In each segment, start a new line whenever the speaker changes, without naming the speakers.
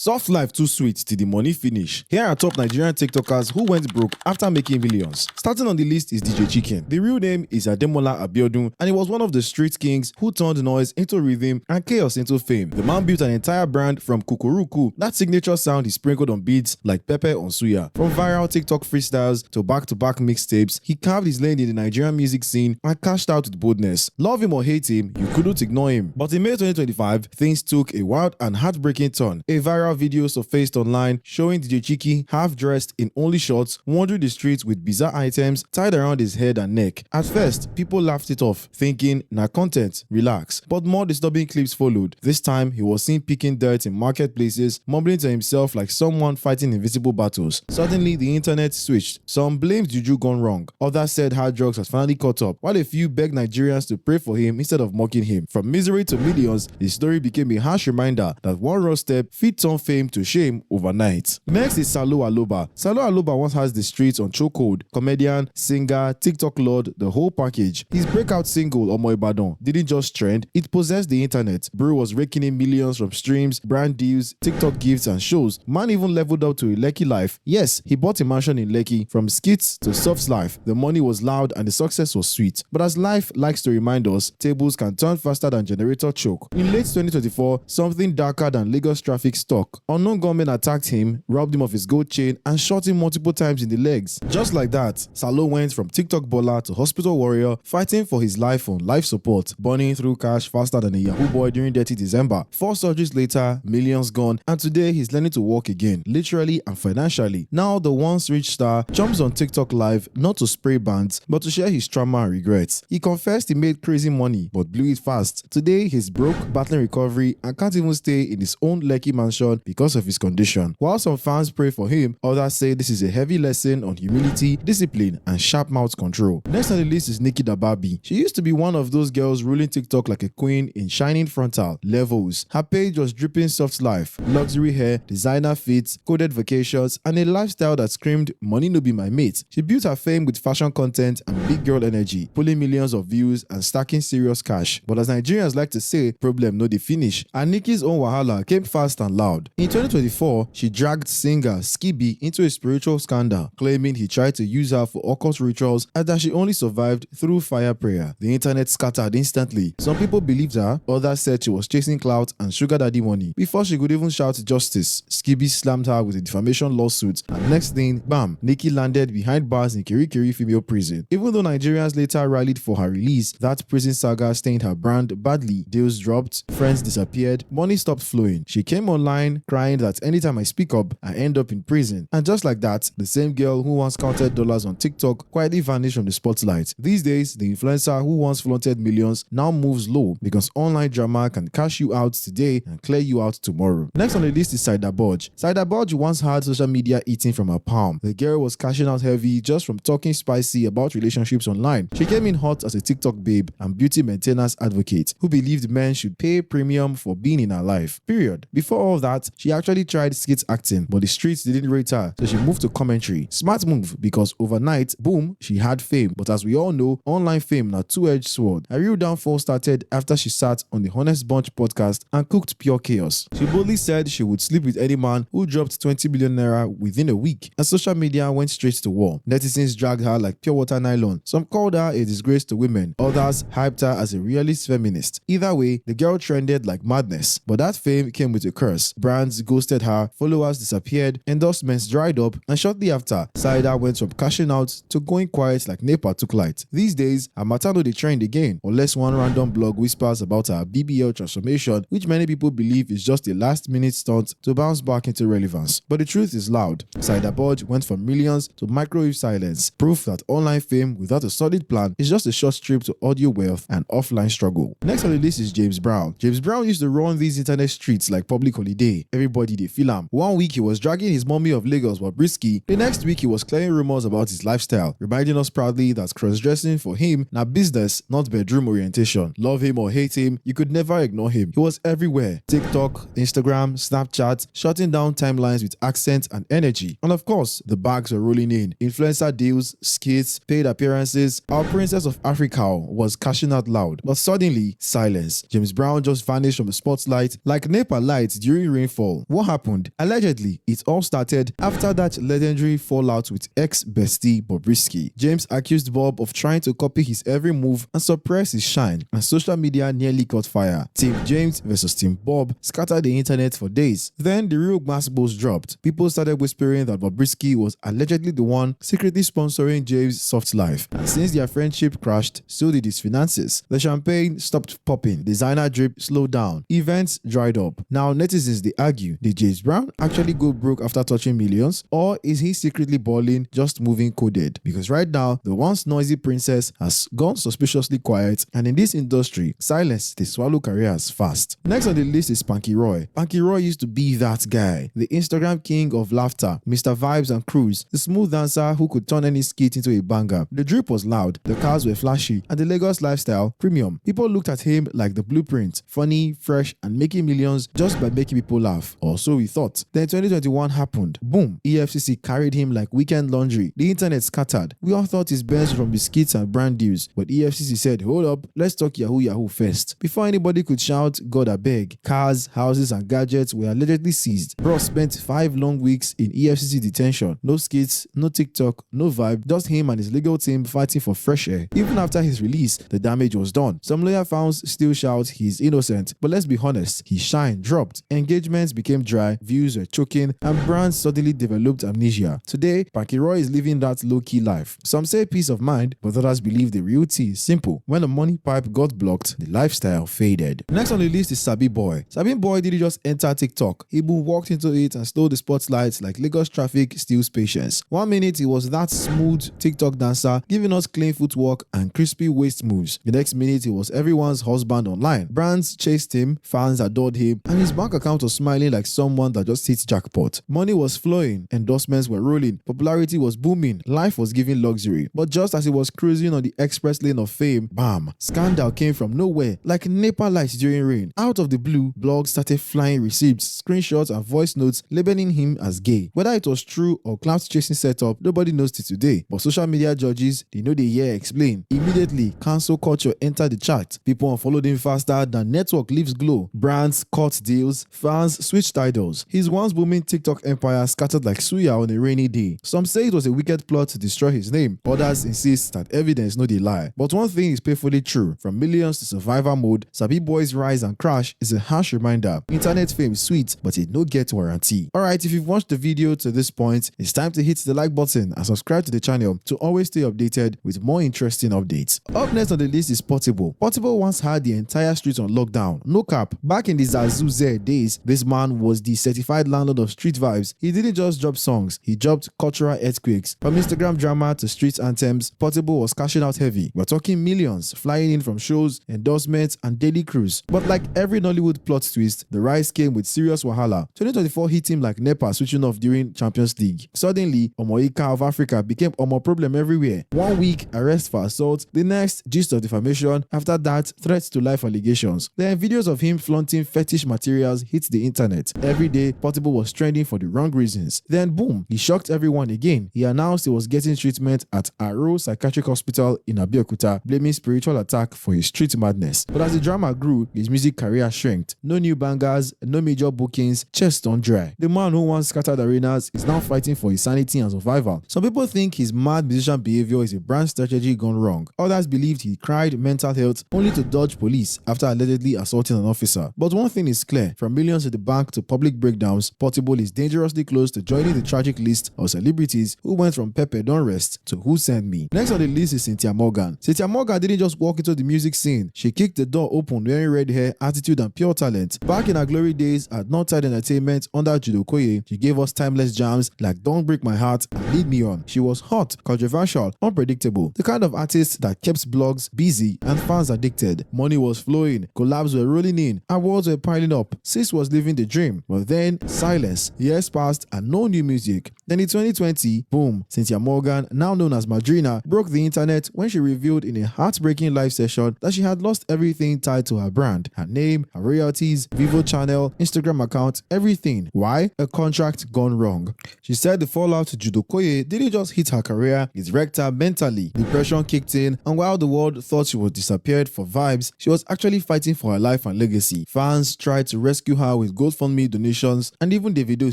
Soft life too sweet till the money finish. Here are top Nigerian TikTokers who went broke after making millions. Starting on the list is DJ Chicken. The real name is Ademola Abiodun, and he was one of the street kings who turned noise into rhythm and chaos into fame. The man built an entire brand from kukuruku, that signature sound he sprinkled on beats like pepper on suya. From viral TikTok freestyles to back-to-back mixtapes, he carved his lane in the Nigerian music scene and cashed out with boldness. Love him or hate him, you couldn't ignore him. But in May 2025, things took a wild and heartbreaking turn. A viral video surfaced online showing DJ Chiki half-dressed in only shorts, wandering the streets with bizarre items tied around his head and neck. At first, people laughed it off, thinking, nah content, relax. But more disturbing clips followed. This time, he was seen picking dirt in marketplaces, mumbling to himself like someone fighting invisible battles. Suddenly, the internet switched. Some blamed juju gone wrong. Others said hard drugs had finally caught up, while a few begged Nigerians to pray for him instead of mocking him. From misery to millions, the story became a harsh reminder that one wrong step fit turn fame to shame overnight. Next is Salo Aloba. Salo Aloba once has the streets on chokehold. Comedian, singer, TikTok lord, the whole package. His breakout single, Omo Ibadan, didn't just trend, it possessed the internet. Bro was raking in millions from streams, brand deals, TikTok gifts and shows. Man even leveled up to a Lekki life. Yes, he bought a mansion in Lekki. From skits to soft life, the money was loud and the success was sweet. But as life likes to remind us, tables can turn faster than generator choke. In late 2024, something darker than Lagos traffic struck. Unknown gunmen attacked him, robbed him of his gold chain, and shot him multiple times in the legs. Just like that, Salo went from TikTok baller to hospital warrior, fighting for his life on life support, burning through cash faster than a Yahoo boy during Dirty December. 4 surgeries later, millions gone, and today he's learning to walk again, literally and financially. Now the once rich star jumps on TikTok live not to spray bands, but to share his trauma and regrets. He confessed he made crazy money, but blew it fast. Today he's broke, battling recovery, and can't even stay in his own Lekki mansion because of his condition. While some fans pray for him, others say this is a heavy lesson on humility, discipline, and sharp mouth control. Next on the list is Nikki dababi. She used to be one of those girls ruling TikTok like a queen in shining frontal levels. Her page was dripping soft life, luxury hair, designer fits, coded vacations, and a lifestyle that screamed, money no be my mate. She built her fame with fashion content and big girl energy, pulling millions of views and stacking serious cash. But as Nigerians like to say, problem no dey finish. And Nikki's own wahala came fast and loud. In 2024, she dragged singer Skibi into a spiritual scandal, claiming he tried to use her for occult rituals and that she only survived through fire prayer. The internet scattered instantly. Some people believed her, others said she was chasing clout and sugar daddy money. Before she could even shout justice, Skibi slammed her with a defamation lawsuit, and next thing, bam, Nikki landed behind bars in Kirikiri female prison. Even though Nigerians later rallied for her release, that prison saga stained her brand badly. Deals dropped, friends disappeared, money stopped flowing. She came online crying that anytime I speak up, I end up in prison. And just like that, the same girl who once counted dollars on TikTok quietly vanished from the spotlight. These days, the influencer who once flaunted millions now moves low because online drama can cash you out today and clear you out tomorrow. Next on the list is Cider. Cider once had social media eating from her palm. The girl was cashing out heavy just from talking spicy about relationships online. She came in hot as a TikTok babe and beauty maintenance advocate who believed men should pay premium for being in her life. Period. Before all that, she actually tried skit acting, but the streets didn't rate her, so she moved to commentary. Smart move, because overnight, boom, she had fame. But as we all know, online fame na two-edged sword. Her real downfall started after she sat on the Honest Bunch podcast and cooked pure chaos. She boldly said she would sleep with any man who dropped 20 million naira within a week, and social media went straight to war. Netizens dragged her like pure water nylon. Some called her a disgrace to women, others hyped her as a realist feminist. Either way, the girl trended like madness, but that fame came with a curse. Brands ghosted her, followers disappeared, endorsements dried up, and shortly after, Cider went from cashing out to going quiet like NEPA took light. These days, her matter no dey trend again, unless one random blog whispers about her BBL transformation, which many people believe is just a last-minute stunt to bounce back into relevance. But the truth is loud. Cider went from millions to microwave silence, proof that online fame without a solid plan is just a short trip to audio wealth and offline struggle. Next on the list is James Brown. James Brown used to run these internet streets like public holiday. Everybody dey feel am. One week he was dragging his mommy of Lagos Bobrisky. The next week he was clearing rumors about his lifestyle, reminding us proudly that cross-dressing for him na business, not bedroom orientation. Love him or hate him, you could never ignore him. He was everywhere. TikTok, Instagram, Snapchat, shutting down timelines with accent and energy. And of course, the bags were rolling in. Influencer deals, skits, paid appearances. Our Princess of Africa was cashing out loud. But suddenly, silence. James Brown just vanished from the spotlight like NEPA lights during rain fall. What happened? Allegedly, it all started after that legendary fallout with ex-bestie Bobrisky. James accused Bob of trying to copy his every move and suppress his shine, and social media nearly caught fire. Team James versus Team Bob scattered the internet for days. Then the real gossip dropped. People started whispering that Bobrisky was allegedly the one secretly sponsoring James' soft life, and since their friendship crashed, so did his finances. The champagne stopped popping, designer drip slowed down, events dried up. Now netizens they argue, did James Brown actually go broke after touching millions, or is he secretly balling, just moving coded? Because right now, the once noisy princess has gone suspiciously quiet, and in this industry, silence they swallow careers fast. Next on the list is Pankyroy. Pankyroy used to be that guy, the Instagram king of laughter, Mr. Vibes and Cruise, the smooth dancer who could turn any skit into a banger. The drip was loud, the cars were flashy, and the Lagos lifestyle premium. People looked at him like the blueprint, funny, fresh, and making millions just by making people laugh. Or so we thought. Then 2021 happened. Boom! EFCC carried him like weekend laundry. The internet scattered. We all thought his best from biscuits and brand deals, but EFCC said, hold up, let's talk Yahoo first. Before anybody could shout, God I beg, cars, houses, and gadgets were allegedly seized. Bro spent 5 long weeks in EFCC detention. No skits, no TikTok, no vibe, just him and his legal team fighting for fresh air. Even after his release, the damage was done. Some lawyer fans still shout he's innocent, but let's be honest, his shine dropped. Engagements became dry, views were choking, and brands suddenly developed amnesia. Today, Pankyroy is living that low-key life. Some say peace of mind, but others believe the real tea is simple. When the money pipe got blocked, the lifestyle faded. Next on the list is Sabi Boy. Sabi Boy didn't just enter TikTok. He walked into it and stole the spotlight like Lagos traffic steals patience. 1 minute he was that smooth TikTok dancer, giving us clean footwork and crispy waist moves. The next minute he was everyone's husband online. Brands chased him, fans adored him, and his bank account was smiling like someone that just hit jackpot. Money was flowing, endorsements were rolling, popularity was booming, life was giving luxury. But just as he was cruising on the express lane of fame, bam! Scandal came from nowhere, like NEPA lights during rain. Out of the blue, blogs started flying receipts, screenshots, and voice notes labeling him as gay. Whether it was true or clout chasing setup, nobody knows till today. But social media judges, they know they hear explain. Immediately, cancel culture entered the chat. People unfollowed him faster than network leaves glow. Brands cut deals, fans switched idols. His once booming TikTok empire scattered like suya on a rainy day. Some say it was a wicked plot to destroy his name. Others insist that evidence no dey lie. But one thing is painfully true. From millions to survivor mode, Sabi Boy's rise and crash is a harsh reminder. Internet fame is sweet, but it no get warranty. Alright, if you've watched the video to this point, it's time to hit the like button and subscribe to the channel to always stay updated with more interesting updates. Up next on the list is Portable. Portable once had the entire street on lockdown. No cap. Back in the Zazuze days, this man was the certified landlord of street vibes. He didn't just drop songs, he dropped cultural earthquakes. From Instagram drama to street anthems, Portable was cashing out heavy. We're talking millions flying in from shows, endorsements, and daily crews. But like every Nollywood plot twist, the rise came with serious wahala. 2024 hit him like NEPA switching off during Champions League. Suddenly, Omoika of Africa became Omo problem everywhere. 1 week, arrest for assault. The next, gist of defamation. After that, threats to life allegations. Then videos of him flaunting fetish materials hit the internet. Every day, Portable was trending for the wrong reasons. Then boom, he shocked everyone again. He announced he was getting treatment at Aro Psychiatric Hospital in Abeokuta, blaming spiritual attack for his street madness. But as the drama grew, his music career shrinked. No new bangers, no major bookings, chest on dry. The man who once scattered arenas is now fighting for his sanity and survival. Some people think his mad musician behavior is a brand strategy gone wrong. Others believed he cried mental health only to dodge police after allegedly assaulting an officer. But one thing is clear, from millions at the bank to public breakdowns, Portable is dangerously close to joining the tragic list of celebrities who went from Pepe Don't Rest to Who Sent Me. Next on the list is Cintia Morgan. Cintia Morgan didn't just walk into the music scene, she kicked the door open wearing red hair, attitude, and pure talent. Back in her glory days at Northside Entertainment under Judokoye, she gave us timeless jams like Don't Break My Heart and Lead Me On. She was hot, controversial, unpredictable, the kind of artist that kept blogs busy and fans addicted. Money was flowing, collabs were rolling in, awards were piling up. Sis was living the dream. But then, silence. Years passed and no new music. Then in 2020, boom, Cynthia Morgan, now known as Madrina, broke the internet when she revealed in a heartbreaking live session that she had lost everything tied to her brand. Her name, her royalties, Vivo channel, Instagram account, everything. Why? A contract gone wrong. She said the fallout to Judokoye didn't just hit her career, it wrecked her mentally. Depression kicked in, and while the world thought she was disappeared for vibes, she was actually fighting for her life and legacy. Fans tried to rescue her with GoFundMe donations, and even Davido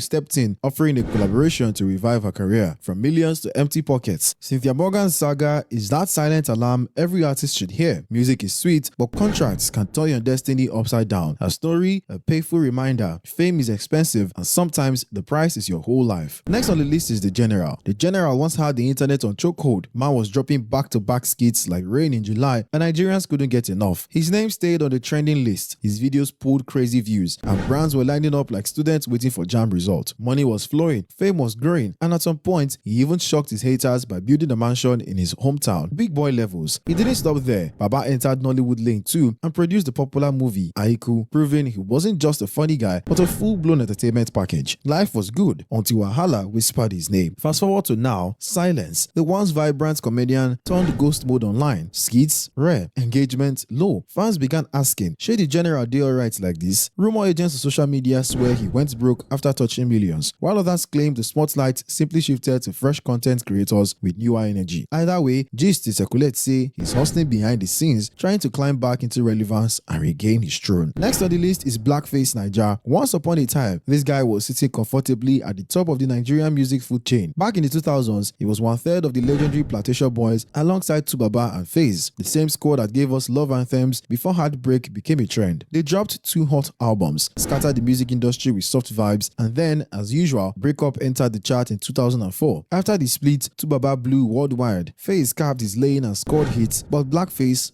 stepped in, offering a collaboration to revive her career from millions to empty pockets. Cynthia Morgan's saga is that silent alarm every artist should hear. Music is sweet, but contracts can turn your destiny upside down. A story, a painful reminder. Fame is expensive, and sometimes the price is your whole life. Next on the list is The General. The General once had the internet on chokehold. Man was dropping back-to-back skits like rain in July, and Nigerians couldn't get enough. His name stayed on the trending list. His videos pulled crazy views, and brands were lining up like students waiting for JAMB results. Money was flowing, fame was growing, and at some point, he even shocked his haters by building a mansion in his hometown. Big boy levels. He didn't stop there. Baba entered Nollywood lane too and produced the popular movie Aiku, proving he wasn't just a funny guy, but a full-blown entertainment package. Life was good until Wahala whispered his name. Fast forward to now, silence. The once vibrant comedian turned ghost mode online. Skits rare, engagement low. Fans began asking, should the General do alright like this? Rumor agents on social media swear he went broke after touching millions, while others claim the spotlight simply shifted to fresh content creators with newer energy. Either way, gist circulates say he's hustling behind the scenes, trying to climb back into relevance and regain his throne. Next on the list is Blackface Niger. Once upon a time, this guy was sitting comfortably at the top of the Nigerian music food chain. Back in the 2000s, he was one-third of the legendary Plantation Boys alongside Tubaba and FaZe, the same squad that gave us love anthems before heartbreak became a trend. They dropped 2 hot albums, scattered the music industry with soft vibes, and then, as usual, Breakup entered the chart in 2004. After the split, Tubaba blew worldwide. FaZe carved his lane and scored hits, but Blackface,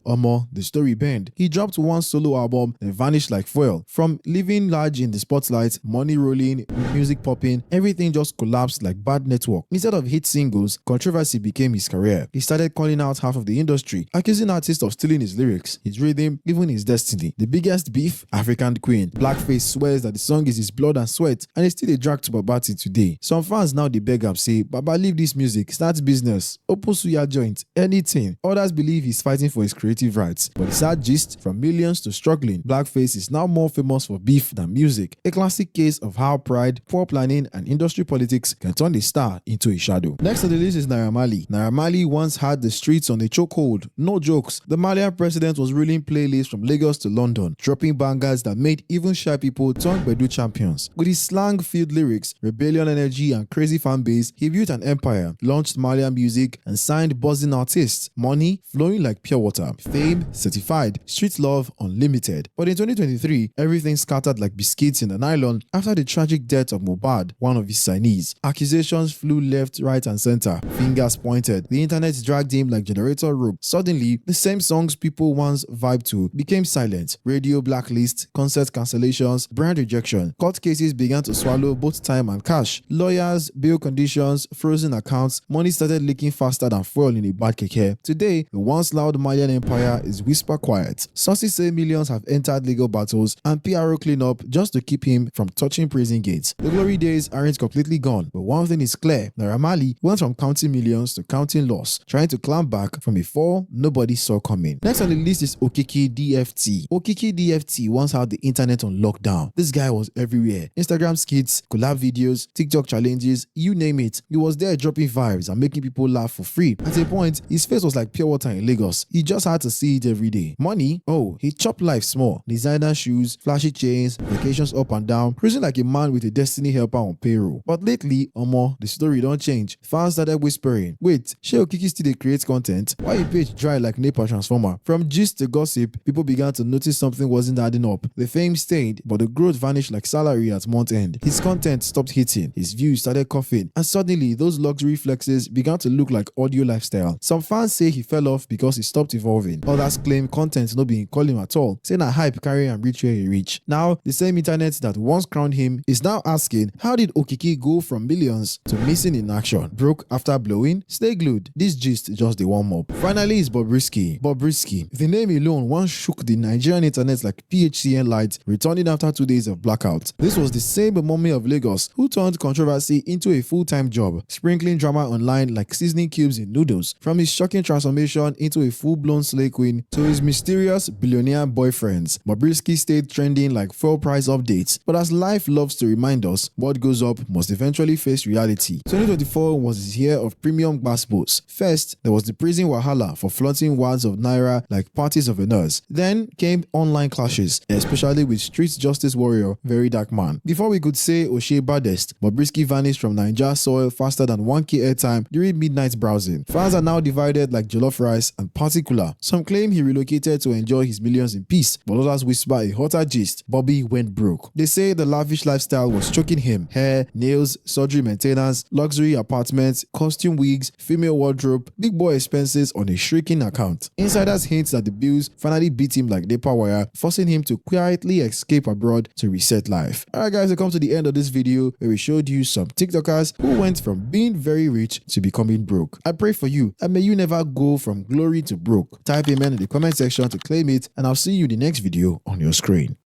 the story bend. He dropped 1 solo album, then vanished like fuel. From living large in the spotlight, money rolling, music popping, everything just collapsed like bad network. Instead of hit singles, controversy became his career. He started calling out half of the industry, accusing artists of stealing his lyrics, his rhythm, even his destiny. The biggest beef? African Queen. Blackface swears that the song is his blood and sweat, and it's still a drag to Baba till today. Some fans now they beg up, say, Baba leave this music, start business, open suya joint, anything. Others believe he's fighting for his creative rights. But the sad gist, from millions to struggling, Blackface is now more famous for beef than music. A classic case of how pride, poor planning, and industry politics can turn a star into a shadow. Next on the list is Naramali. Naramali once had the streets on a chokehold. No jokes. The Malian president was ruling playlists from Lagos to London, dropping bangers that made even shy people turn Bedu champions. With his slang-filled lyrics, rebellion energy, and crazy fan base, he built an empire, launched Malian music, and signed buzzing artists. Money flowing like pure water. Fame certified. Street love unlimited. But in 2023, everything scattered like biscuits in a nylon after the tragic death of Mohbad, one of his signees. Accusations flew left, right, and center. Fingers pointed. The internet dragged him like generator rope. Suddenly, the same songs people once vibed to became silent. Radio blacklist, concert cancellations, brand rejection. Court cases began to swallow both time and cash. Lawyers, bail conditions, frozen accounts. Money started leaking faster than fuel in a bodgege. Today, the once loud Malian empire is whisper quiet. Sources say millions have entered legal battles and PRO cleanup just to keep him from touching prison gates. The glory days aren't completely gone, but one thing is clear. Naramali went from counting millions to counting loss, trying to climb back from a fall nobody saw coming. Next on the list is Okiki DFT. Okiki DFT once had the internet on lockdown. This guy was everywhere. Instagram skits, collab videos, TikTok challenges, you name it. He was there dropping vibes and making people laugh for free. At a point, his face was like pure water in Lagos. He just had to see it every day. Money? Oh, he chopped life small. Designer shoes, flashy chains, vacations up and down, cruising like a man with a destiny helper on payroll. But lately, the story don't change. Fans started whispering, wait, shey Okiki still dey create content? Why your page dry like NEPA transformer? From gist to gossip, people began to notice something wasn't adding up. The fame stayed, but the growth vanished like salary at month end. His content stopped hitting, his views started coughing, and suddenly those luxury flexes began to look like audio lifestyle. Some fans say he fell off because he stopped evolving. Others claim content no be call him at all, saying na hype carry am reach where he reach. Now, the same internet that once crowned him is now asking, how did Okiki go from millions to missing in action? Broke after blowing? Stay glued. This gist just the warm up. Finally is Bobrisky. Bobrisky. The name alone once shook the Nigerian internet like PHCN light, returning after 2 days of blackout. This was the same mummy of Lagos who turned controversy into a full-time job, sprinkling drama online like seasoning cubes in noodles. From his shocking transformation into a full-blown slay queen to his mysterious billionaire boyfriends, Bobrisky stayed trending like fuel price updates. But as life loves to remind us, what goes up must eventually face reality. 2024 was his year of premium gbasgbos. First, there was the prison wahala for flaunting wads of naira like parties of a nurse. Then came online clashes, especially with street justice warrior, very dark man. Before we could say Oshe baddest, Bobrisky vanished from Niger soil faster than 1k airtime during midnight browsing. Fans are now divided like jollof rice and particular. Some claim he relocated to enjoy his millions in peace, but others whisper a hotter gist: Bobby went broke. They say the lavish lifestyle was choking him. Hair, nails, surgery maintenance, luxury apartments, costume wigs, female wardrobe, big boy expenses on a shrieking account. Insiders hint that the bills finally beat him like Nepa wire, forcing him to quietly escape abroad to reset life. Alright guys, we come to the end of this video where we showed you some TikTokers who went from being very rich to becoming broke. I pray for you and may you never go from glory to broke. Type amen in the comment section to claim it, and I'll see you in the next video on your screen.